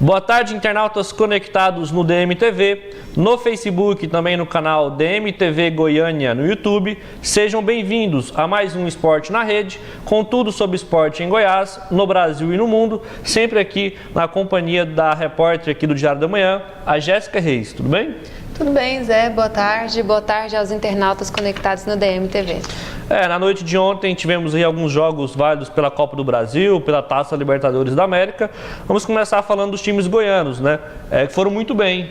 Boa tarde, internautas conectados no DMTV, no Facebook e também no canal DMTV Goiânia no YouTube. Sejam bem-vindos a mais um Esporte na Rede, com tudo sobre esporte em Goiás, no Brasil e no mundo, sempre aqui na companhia da repórter aqui do Diário da Manhã, a Jéssica Reis. Tudo bem? Tudo bem, Zé. Boa tarde. Boa tarde aos internautas conectados no DMTV. Na noite de ontem tivemos aí alguns jogos válidos pela Copa do Brasil, pela Taça Libertadores da América. Vamos começar falando dos times goianos, né? Que foram muito bem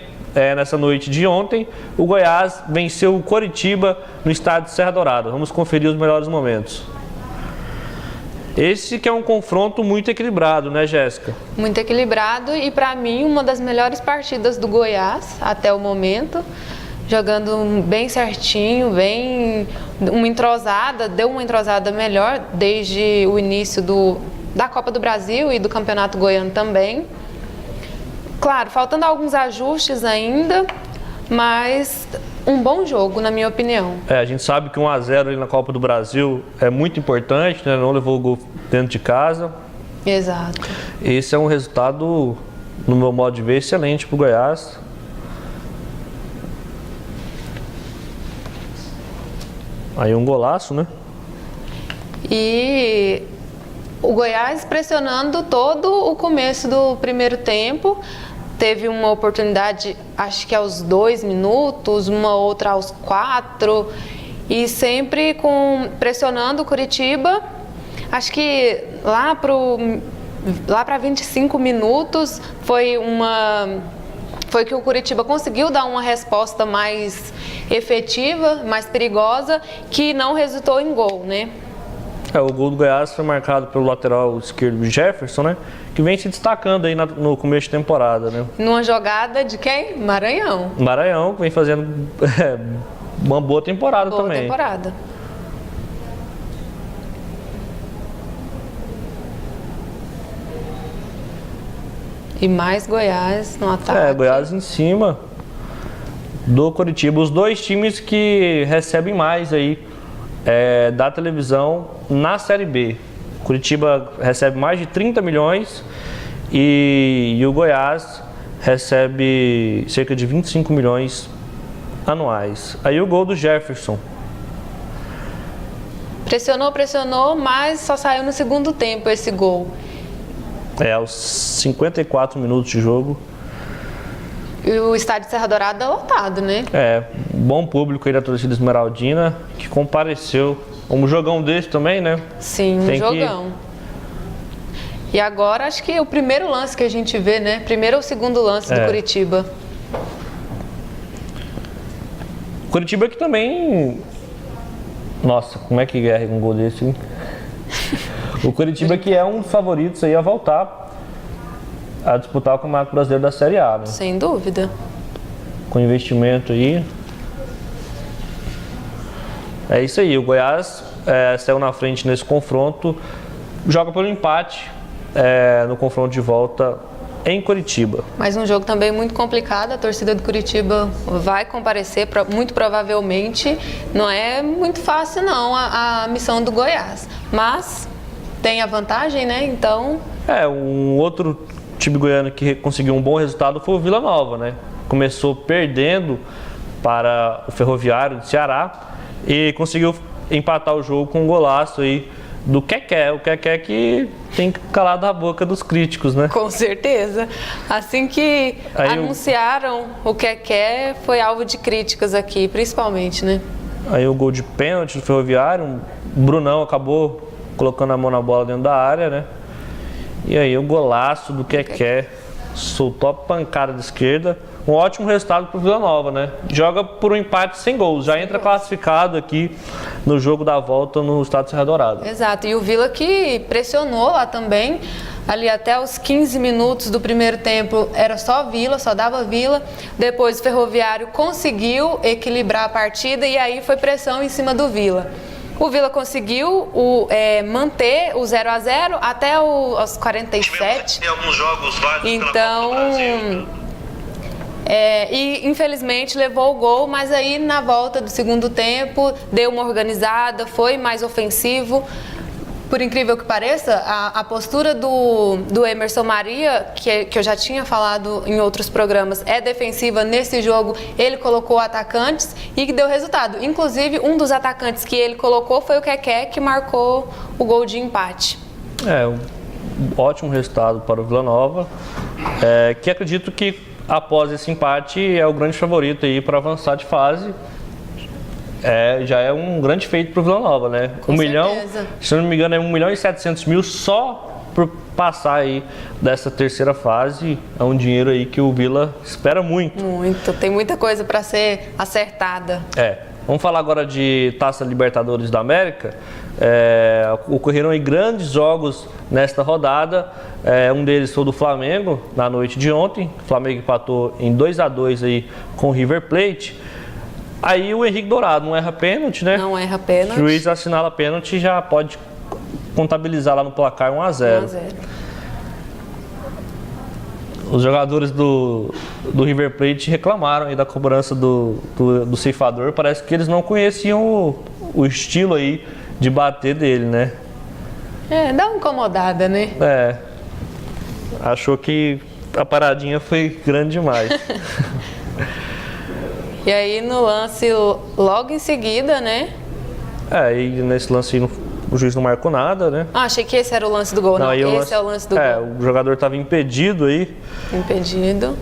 nessa noite de ontem. O Goiás venceu o Coritiba no estádio Serra Dourada. Vamos conferir os melhores momentos. Esse que é um confronto muito equilibrado, né, Jéssica? Muito equilibrado e, para mim, uma das melhores partidas do Goiás até o momento. Jogando bem certinho, bem deu uma entrosada melhor desde o início da Copa do Brasil e do Campeonato Goiano também. Claro, faltando alguns ajustes ainda, mas um bom jogo, na minha opinião. A gente sabe que 1-0 ali na Copa do Brasil é muito importante, né? Não levou o gol dentro de casa. Exato. Esse é um resultado, no meu modo de ver, excelente para o Goiás. Aí um golaço, né? E o Goiás pressionando todo o começo do primeiro tempo. Teve uma oportunidade, acho que aos 2 minutos, uma outra aos 4. E sempre pressionando o Coritiba. Acho que lá para 25 minutos foi que o Coritiba conseguiu dar uma resposta mais efetiva, mais perigosa, que não resultou em gol, né? O gol do Goiás foi marcado pelo lateral esquerdo Jefferson, né? Que vem se destacando aí no começo de temporada, né? Numa jogada de quem? Maranhão. Maranhão, que vem fazendo uma boa temporada também. Boa temporada. E mais Goiás no ataque. Goiás em cima do Coritiba. Os dois times que recebem mais aí da televisão na Série B. Coritiba recebe mais de 30 milhões e o Goiás recebe cerca de 25 milhões anuais. Aí o gol do Jefferson. Pressionou, mas só saiu no segundo tempo esse gol. Aos 54 minutos de jogo. E o estádio Serra Dourada lotado, né? Bom público aí da torcida esmeraldina, que compareceu. Um jogão desse também, né? Sim, um jogão. E agora, acho que o primeiro lance que a gente vê, né? Primeiro ou segundo lance do Coritiba. Coritiba que também... Nossa, como é que guerra um gol desse, hein? O Coritiba que é um dos favoritos aí a voltar a disputar o Campeonato Brasileiro da Série A, né? Sem dúvida. Com investimento aí. É isso aí, o Goiás saiu na frente nesse confronto, joga pelo empate no confronto de volta em Coritiba. Mas um jogo também muito complicado, a torcida do Coritiba vai comparecer, muito provavelmente. Não é muito fácil não a missão do Goiás, mas tem a vantagem, né? Então... Um outro time goiano que conseguiu um bom resultado foi o Vila Nova, né? Começou perdendo para o Ferroviário de Ceará e conseguiu empatar o jogo com um golaço aí do Keké. O Keké que tem calado a boca dos críticos, né? Com certeza. Assim que anunciaram o Keké, foi alvo de críticas aqui, principalmente, né? Aí o gol de pênalti do Ferroviário, o Brunão acabou colocando a mão na bola dentro da área, né? E aí o golaço do Keké, soltou a pancada de esquerda. Um ótimo resultado para o Vila Nova, né? Joga por um empate sem gols, já entra classificado aqui no jogo da volta no estádio Serra Dourada. Exato, e o Vila que pressionou lá também, ali até os 15 minutos do primeiro tempo era só Vila, só dava Vila. Depois o Ferroviário conseguiu equilibrar a partida e aí foi pressão em cima do Vila. O Vila conseguiu manter o 0-0 até os 47. Tem alguns jogos válidos então, pela Copa do Brasil. E infelizmente levou o gol, mas aí na volta do segundo tempo deu uma organizada, foi mais ofensivo. Por incrível que pareça, a postura do Emerson Maria, que eu já tinha falado em outros programas, é defensiva. Nesse jogo ele colocou atacantes e que deu resultado. Inclusive, um dos atacantes que ele colocou foi o Keké, que marcou o gol de empate. Um ótimo resultado para o Vila Nova, que acredito que após esse empate é o grande favorito aí para avançar de fase. Já é um grande feito para o Vila Nova, né? Com 1 milhão, certeza. se não me engano, é 1.700.000 só por passar aí dessa terceira fase. É um dinheiro aí que o Vila espera muito. Muito, tem muita coisa para ser acertada. Vamos falar agora de Taça Libertadores da América. Ocorreram aí grandes jogos nesta rodada. Um deles foi do Flamengo, na noite de ontem. O Flamengo empatou em 2-2 aí com o River Plate. Aí o Henrique Dourado não erra pênalti, né? Não erra pênalti. O juiz assinala pênalti e já pode contabilizar lá no placar 1-0. 1-0. Os jogadores do River Plate reclamaram aí da cobrança do ceifador. Parece que eles não conheciam o estilo aí de bater dele, né? Dá uma incomodada, né? Achou que a paradinha foi grande demais. E aí no lance logo em seguida, né? E nesse lance o juiz não marcou nada, né? Achei que esse era o lance do gol. Não, esse é o lance do gol. O jogador estava impedido aí. Impedido.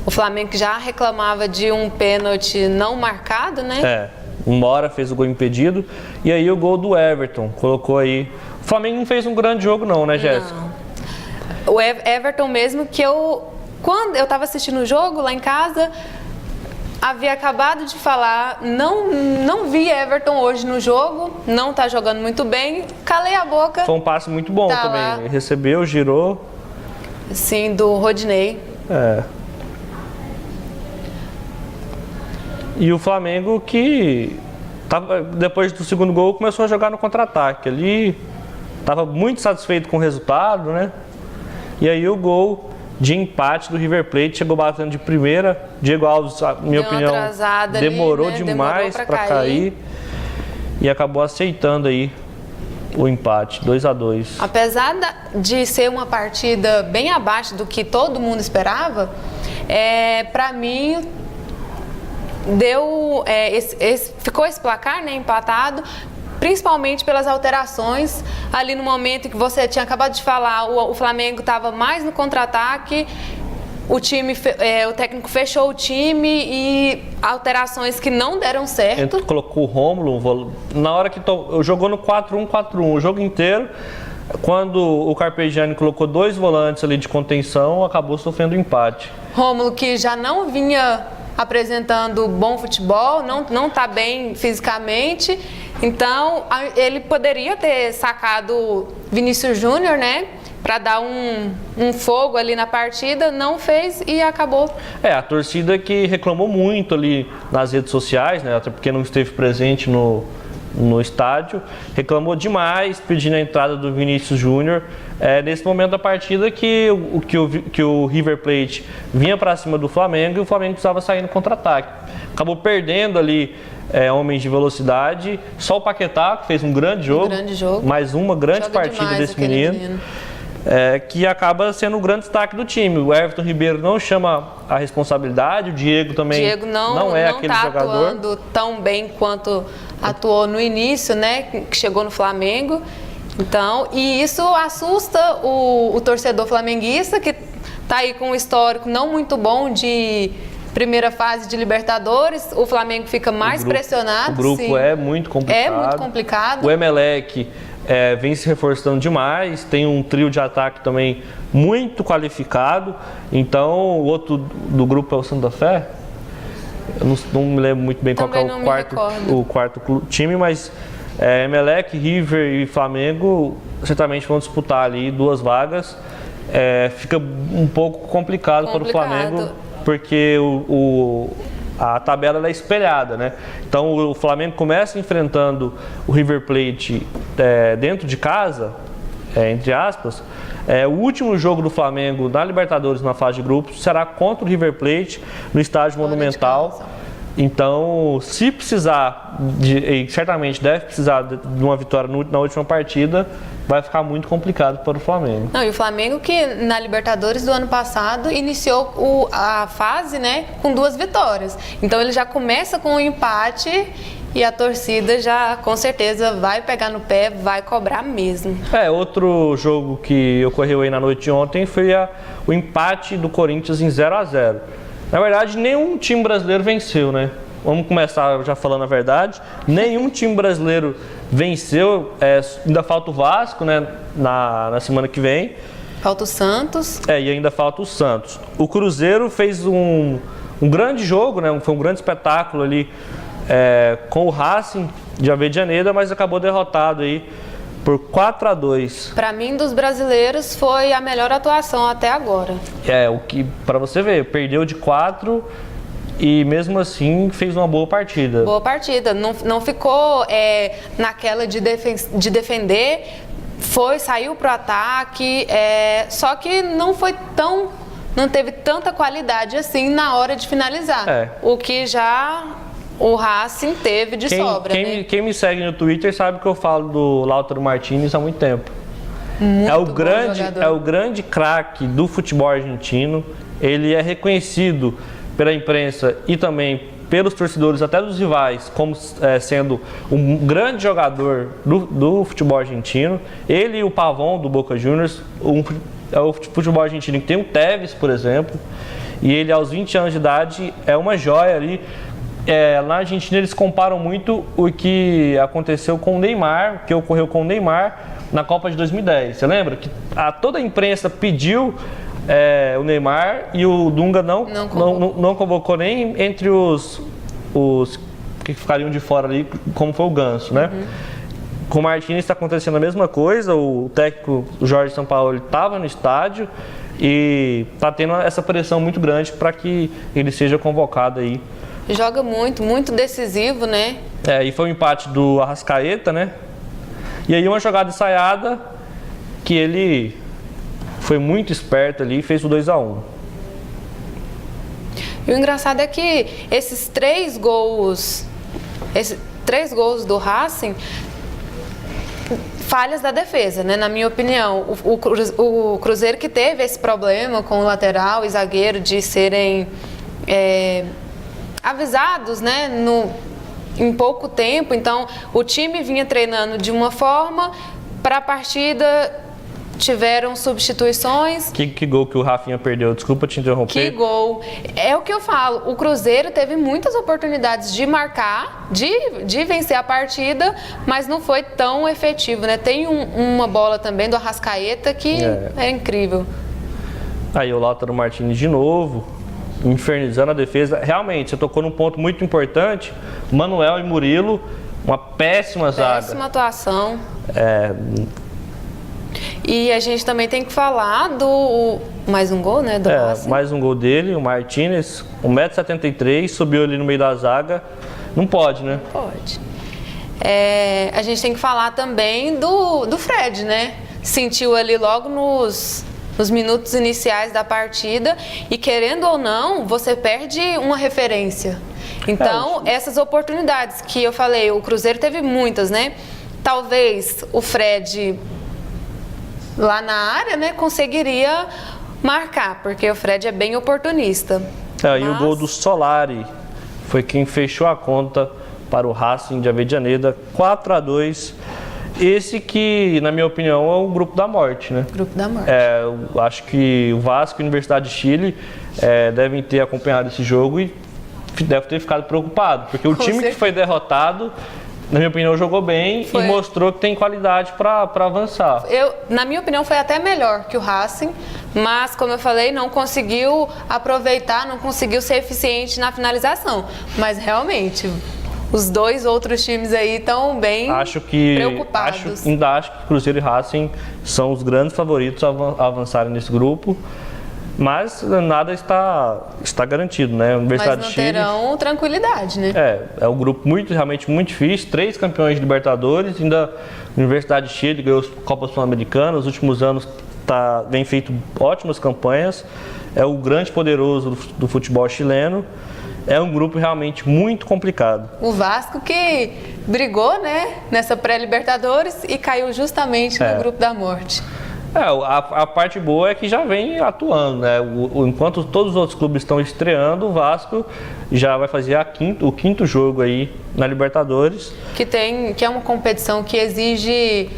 O Flamengo já reclamava de um pênalti não marcado, né? O Mora fez o gol impedido. E aí o gol do Everton, colocou aí... O Flamengo não fez um grande jogo não, né, Jéssica? Não. O Everton mesmo, que quando eu estava assistindo o jogo lá em casa... Havia acabado de falar, não vi Everton hoje no jogo, não tá jogando muito bem, calei a boca. Foi um passe muito bom também, lá. Recebeu, girou. Sim, do Rodinei. E o Flamengo que, depois do segundo gol, começou a jogar no contra-ataque. Ali, estava muito satisfeito com o resultado, né? E aí o gol de empate do River Plate, chegou batendo de primeira. Diego Alves, na minha opinião, demorou ali, né? Demais para cair. E acabou aceitando aí o empate, 2-2. Apesar de ser uma partida bem abaixo do que todo mundo esperava, para mim ficou esse placar, né, empatado, principalmente pelas alterações ali no momento que você tinha acabado de falar. O Flamengo estava mais no contra-ataque, o técnico fechou o time e alterações que não deram certo. Ele colocou o Rômulo na hora que jogou no 4-1-4-1 o jogo inteiro. Quando o Carpegiani colocou 2 volantes ali de contenção, acabou sofrendo empate. Rômulo, que já não vinha apresentando bom futebol, não está bem fisicamente, então ele poderia ter sacado Vinícius Júnior, né, para dar um fogo ali na partida, não fez e acabou. A torcida que reclamou muito ali nas redes sociais, né, até porque não esteve presente no estádio, reclamou demais pedindo a entrada do Vinícius Júnior. Nesse momento da partida que o River Plate vinha para cima do Flamengo e o Flamengo precisava sair no contra-ataque. Acabou perdendo ali homens de velocidade. Só o Paquetá, que fez um grande jogo. Mais uma grande partida desse menino. Que acaba sendo o grande destaque do time. O Everton Ribeiro não chama a responsabilidade, o Diego também não é aquele jogador. Não está atuando tão bem quanto atuou no início, né, que chegou no Flamengo. Então, e isso assusta o torcedor flamenguista, que está aí com um histórico não muito bom de primeira fase de Libertadores. O Flamengo fica mais pressionado. O grupo é muito complicado. É muito complicado. O Emelec vem se reforçando demais, tem um trio de ataque também muito qualificado. Então, o outro do grupo é o Santa Fé. Eu não me lembro muito bem também qual é o quarto time, mas Emelec, River e Flamengo certamente vão disputar ali 2 vagas. Fica um pouco complicado para o Flamengo, porque a tabela é espelhada, né? Então o Flamengo começa enfrentando o River Plate dentro de casa, entre aspas. O último jogo do Flamengo na Libertadores na fase de grupos será contra o River Plate no estádio Monumental. Então, se precisar, e certamente deve precisar de uma vitória na última partida, vai ficar muito complicado para o Flamengo. Não, e o Flamengo que na Libertadores do ano passado iniciou a fase, né, com 2 vitórias. Então ele já começa com um empate e a torcida já com certeza vai pegar no pé, vai cobrar mesmo. Outro jogo que ocorreu aí na noite de ontem foi o empate do Corinthians em 0-0. Na verdade, nenhum time brasileiro venceu, né? Vamos começar já falando a verdade. Nenhum time brasileiro venceu. Ainda falta o Vasco, né? Na semana que vem. Falta o Santos. E ainda falta o Santos. O Cruzeiro fez um grande jogo, né? Foi um grande espetáculo ali com o Racing de Avejaneda, mas acabou derrotado aí por 4-2. Para mim, dos brasileiros, foi a melhor atuação até agora. O que, para você ver, perdeu de 4 e mesmo assim fez uma boa partida. Boa partida, não ficou naquela de defender, saiu pro ataque, só que não teve tanta qualidade assim na hora de finalizar. O que já o Racing teve de sobra, né? Quem me segue no Twitter sabe que eu falo do Lautaro Martinez há muito tempo. É o grande craque do futebol argentino. Ele é reconhecido pela imprensa e também pelos torcedores, até dos rivais, como sendo um grande jogador do futebol argentino. Ele e o Pavón, do Boca Juniors, é o futebol argentino que tem o Tevez, por exemplo, e ele aos 20 anos de idade é uma joia ali. Na Argentina eles comparam muito o que aconteceu com o Neymar, o que ocorreu com o Neymar na Copa de 2010. Você lembra que toda a imprensa pediu o Neymar e o Dunga não convocou nem entre os que ficariam de fora ali, como foi o Ganso, né? Com o Martinez está acontecendo a mesma coisa. O técnico Jorge Sampaoli estava no estádio e está tendo essa pressão muito grande para que ele seja convocado aí. Joga muito, muito decisivo, né? E foi um empate do Arrascaeta, né? E aí uma jogada ensaiada que ele foi muito esperto ali e fez o 2-1. E o engraçado é que esses 3 gols do Racing, falhas da defesa, né? Na minha opinião, o Cruzeiro que teve esse problema com o lateral e zagueiro de serem avisados, né, em pouco tempo. Então o time vinha treinando de uma forma, para a partida tiveram substituições. Que gol que o Rafinha perdeu, desculpa te interromper. Que gol, é o que eu falo, o Cruzeiro teve muitas oportunidades de marcar, de vencer a partida, mas não foi tão efetivo, né? Tem uma bola também do Arrascaeta que é incrível. Aí o Lautaro Martinez de novo infernizando a defesa. Realmente, você tocou num ponto muito importante. Manuel e Murilo, uma péssima zaga. Péssima atuação. E a gente também tem que falar do mais um gol, né? Do Racing. Mais um gol dele, o Martinez, 1,73 m, subiu ali no meio da zaga. Não pode, né? Não pode. A gente tem que falar também do Fred, né? Sentiu ali logo nos minutos iniciais da partida e, querendo ou não, você perde uma referência. Então, essas oportunidades que eu falei, o Cruzeiro teve muitas, né? Talvez o Fred lá na área, né, conseguiria marcar, porque o Fred é bem oportunista. E o gol do Solari foi quem fechou a conta para o Racing de Avejaneda, 4-2. Esse que, na minha opinião, é o grupo da morte, né? Grupo da morte. Eu acho que o Vasco e a Universidade de Chile devem ter acompanhado esse jogo e deve ter ficado preocupado, porque o time que foi derrotado, na minha opinião, jogou bem e mostrou que tem qualidade para avançar. Na minha opinião, foi até melhor que o Racing, mas, como eu falei, não conseguiu aproveitar, não conseguiu ser eficiente na finalização. Mas, realmente, os 2 outros times aí estão bem preocupados. Ainda acho que Cruzeiro e Racing são os grandes favoritos a avançarem nesse grupo. Mas nada está garantido, né? Universidade mas não terão tranquilidade, né? É um grupo realmente muito difícil. 3 campeões de Libertadores, ainda a Universidade de Chile ganhou Copa Sul-Americana. Nos últimos anos vem feito ótimas campanhas. É o grande poderoso do futebol chileno. é um grupo realmente muito complicado. O Vasco que brigou, né, nessa pré-Libertadores e caiu justamente no grupo da morte. A parte boa é que já vem atuando, né? Enquanto todos os outros clubes estão estreando, o Vasco já vai fazer o quinto jogo aí na Libertadores. Que é uma competição que exige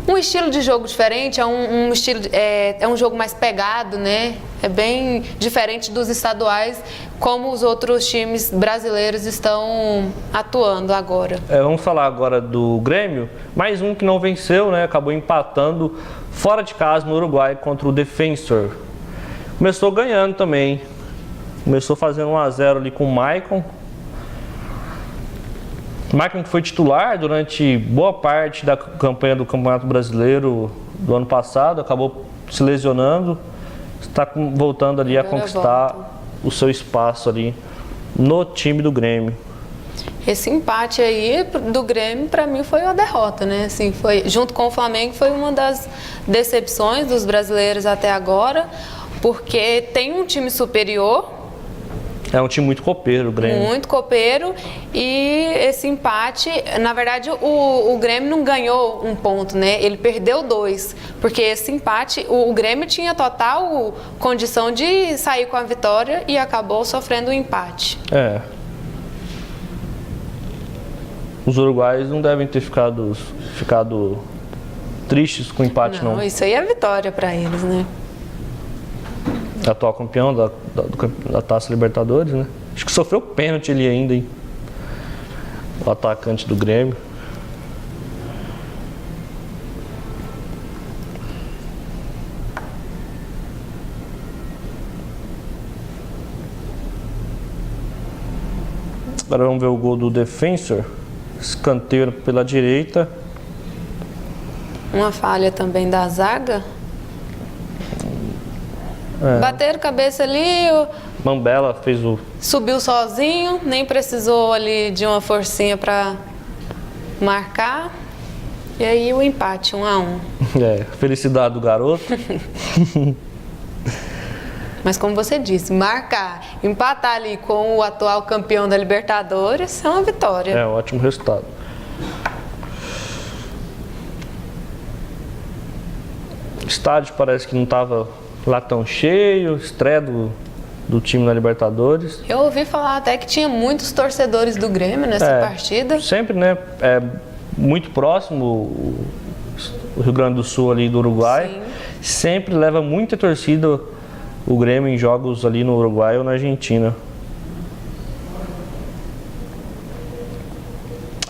um estilo de jogo diferente, é um jogo mais pegado, né? É bem diferente dos estaduais, como os outros times brasileiros estão atuando agora. Vamos falar agora do Grêmio, mais um que não venceu, né? Acabou empatando fora de casa no Uruguai contra o Defensor. Começou ganhando também, começou fazendo 1-0 ali com o Maicon. Maicon que foi titular durante boa parte da campanha do Campeonato Brasileiro do ano passado, acabou se lesionando, está voltando ali a conquistar o seu espaço ali no time do Grêmio. Esse empate aí do Grêmio, para mim, foi uma derrota, né? Assim, junto com o Flamengo, foi uma das decepções dos brasileiros até agora, porque tem um time superior. É um time muito copeiro, o Grêmio. Muito copeiro. E esse empate, na verdade, o Grêmio não ganhou um ponto, né? Ele perdeu 2. Porque esse empate, o Grêmio tinha total condição de sair com a vitória e acabou sofrendo um empate. Os uruguaios não devem ter ficado tristes com o empate, não. Isso aí é vitória para eles, né? Atual campeão da Taça Libertadores, né? Acho que sofreu pênalti ali ainda, hein? O atacante do Grêmio. Agora vamos ver o gol do Defensor. Escanteio pela direita. Uma falha também da zaga. Bateram cabeça ali, Mambela fez subiu sozinho, nem precisou ali de uma forcinha para marcar. E aí o empate, 1-1. Felicidade do garoto. Mas como você disse, empatar ali com o atual campeão da Libertadores é uma vitória. É um ótimo resultado. O estádio parece que não estava lá tão cheio, estreia do time na Libertadores. Eu ouvi falar até que tinha muitos torcedores do Grêmio nessa partida. Sempre, né? É muito próximo o Rio Grande do Sul ali do Uruguai. Sim. Sempre leva muita torcida o Grêmio em jogos ali no Uruguai ou na Argentina.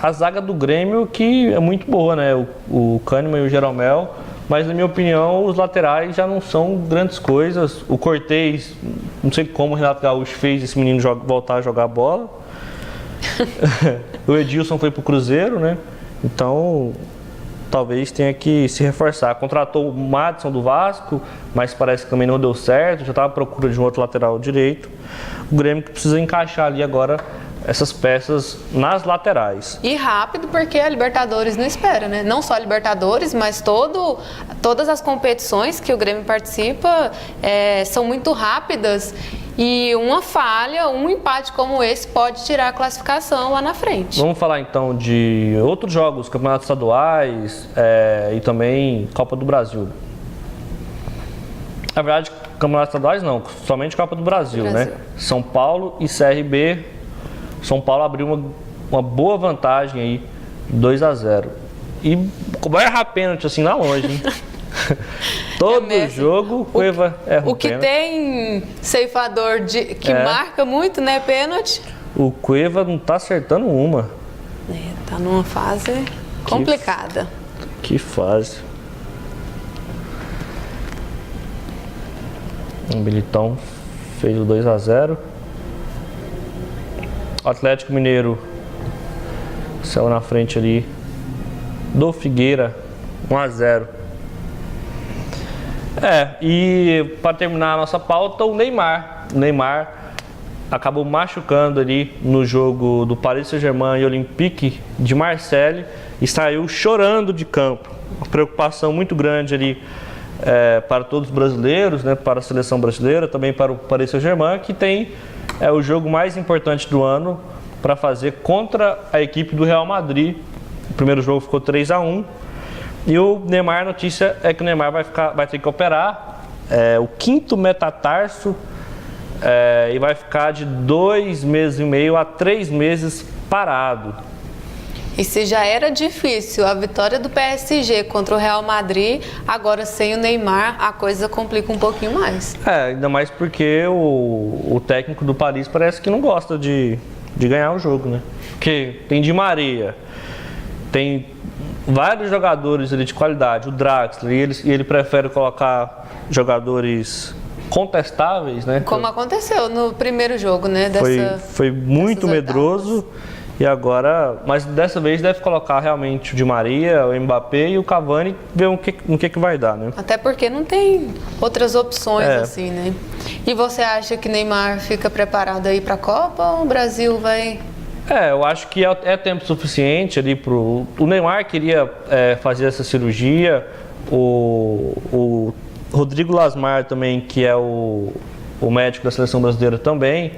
A zaga do Grêmio que é muito boa, né? O Kahneman e o Jeromel. Mas, na minha opinião, os laterais já não são grandes coisas. O Cortez, não sei como o Renato Gaúcho fez esse menino voltar a jogar bola. O Edilson foi pro Cruzeiro, né? Então, talvez tenha que se reforçar. Contratou o Madison do Vasco, mas parece que também não deu certo. Já estava à procura de um outro lateral direito. O Grêmio que precisa encaixar ali agora essas peças nas laterais. E rápido, porque a Libertadores não espera, né? Não só a Libertadores, mas todas as competições que o Grêmio participa são muito rápidas. E uma falha, um empate como esse pode tirar a classificação lá na frente. Vamos falar então de outros jogos, campeonatos estaduais e também Copa do Brasil. Na verdade, campeonatos estaduais não, somente Copa do Brasil, né? São Paulo e CRB. São Paulo abriu uma boa vantagem aí, 2-0. E vai errar pênalti assim lá longe, hein? Todo jogo, Cueva erra o que pênalti. Tem ceifador que marca muito, né, pênalti? O Cueva não tá acertando uma. Tá numa fase complicada. Que fase. O Militão fez o 2-0. O Atlético Mineiro saiu na frente ali do Figueira, 1-0. E para terminar a nossa pauta, o Neymar. O Neymar acabou machucando ali no jogo do Paris Saint-Germain e Olympique de Marseille e saiu chorando de campo. Uma preocupação muito grande ali para todos os brasileiros, né, para a seleção brasileira, também para o Paris Saint-Germain, que tem é o jogo mais importante do ano para fazer contra a equipe do Real Madrid. O primeiro jogo ficou 3-1. E o Neymar, a notícia é que o Neymar vai ter que operar o 5º metatarso e vai ficar de 2 meses e meio a 3 meses parado. E se já era difícil a vitória do PSG contra o Real Madrid, agora sem o Neymar a coisa complica um pouquinho mais. Ainda mais porque o técnico do Paris parece que não gosta de ganhar o jogo, né? Porque tem Di Maria, tem vários jogadores ali de qualidade, o Draxler, e ele prefere colocar jogadores contestáveis, né? Como aconteceu no primeiro jogo, né? Foi muito medroso. E agora, mas dessa vez deve colocar realmente o Di Maria, o Mbappé e o Cavani, ver no que vai dar, né? Até porque não tem outras opções assim, né? E você acha que Neymar fica preparado aí para a Copa ou o Brasil vai... Eu acho que é tempo suficiente ali pro... O Neymar queria fazer essa cirurgia, o Rodrigo Lasmar também, que é o médico da seleção brasileira também,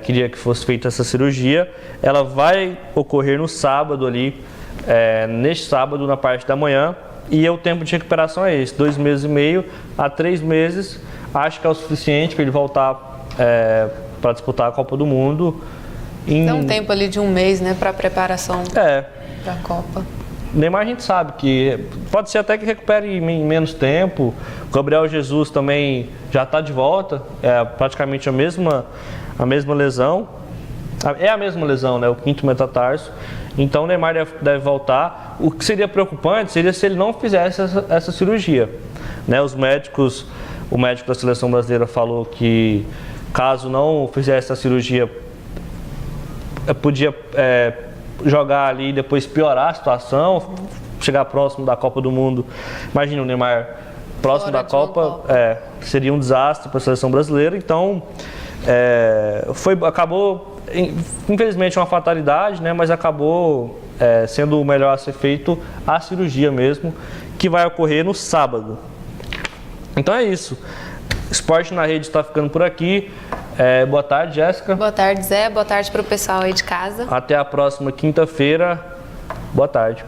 queria que fosse feita essa cirurgia. Ela vai ocorrer no sábado ali, neste sábado, na parte da manhã, e o tempo de recuperação é esse, 2 meses e meio a 3 meses. Acho que é o suficiente para ele voltar para disputar a Copa do Mundo. Dá um tempo ali de 1 mês, né, para preparação para a Copa. Neymar a gente sabe que pode ser até que recupere em menos tempo. O Gabriel Jesus também já está de volta, praticamente a mesma lesão. É a mesma lesão, né? O 5º metatarso. Então o Neymar deve voltar. O que seria preocupante seria se ele não fizesse essa cirurgia, né? O médico da seleção brasileira falou que caso não fizesse a cirurgia, podia jogar ali e depois piorar a situação, chegar próximo da Copa do Mundo. Imagina o Neymar próximo da Copa, seria um desastre para a seleção brasileira. Então acabou, infelizmente, uma fatalidade, né? Mas acabou sendo o melhor a ser feito a cirurgia mesmo, que vai ocorrer no sábado. Então é isso. Esporte na Rede está ficando por aqui. Boa tarde, Jéssica. Boa tarde, Zé. Boa tarde para o pessoal aí de casa. Até a próxima quinta-feira. Boa tarde.